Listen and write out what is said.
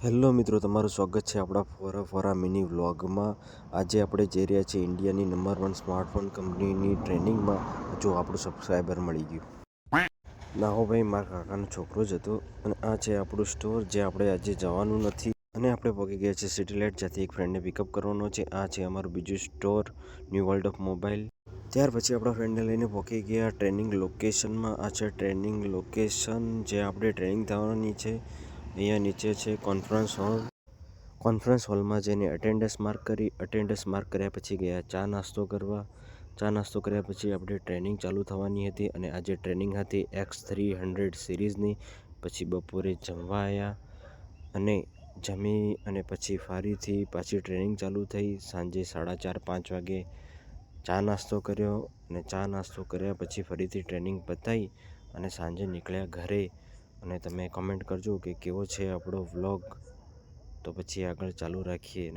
Hello મિત્રો, તમારું સ્વાગત છે આપણા ફોરા મિની વ્લોગમાં। આજે આપણે જઈ રહ્યા છીએ ઇન્ડિયાની નંબર 1 સ્માર્ટફોન કંપનીની ટ્રેનિંગમાં। જો આપણું સબસ્ક્રાઈબર મળી ગયું। ના હો ભાઈ, મારા કાકાનો છોકરો જ હતો અને આ છે આપણું સ્ટોર જે આપણે આજે જવાનું નથી અને આપણે પહોંચી ગયા છે સિટી લાઇટ, જ્યાંથી એક ફ્રેન્ડને પિકઅપ કરવાનો છે। આ છે અમારું બીજું store, new world of mobile. ત્યાર પછી આપણા ફ્રેન્ડને લઈને પહોંચી ગયા ટ્રેનિંગ લોકેશનમાં। આ છે ટ્રેનિંગ લોકેશન જે આપણે ટ્રેનિંગ થવાની છે। અહીંયા નીચે છે કોન્ફરન્સ હોલ। કોન્ફરન્સ હોલમાં જઈને અટેન્ડન્સ માર્ક કરી, અટેન્ડન્સ માર્ક કર્યા પછી ગયા ચા નાસ્તો કરવા। ચા નાસ્તો કર્યા પછી આપણે ટ્રેનિંગ ચાલુ થવાની હતી અને આજે ટ્રેનિંગ હતી X300 સિરીઝની। પછી બપોરે જમવા આવ્યા અને જમી અને પછી ફરીથી પાછી ટ્રેનિંગ ચાલુ થઈ। સાંજે 4:30-5 વાગે ચા નાસ્તો કર્યો અને ચા નાસ્તો કર્યા પછી ફરીથી ટ્રેનિંગ પતાવી અને સાંજે નીકળ્યા ઘરે। અને તમે કમેન્ટ કરજો કે કેવો છે આપણો વ્લોગ, તો પછી આગળ ચાલુ રાખીએ।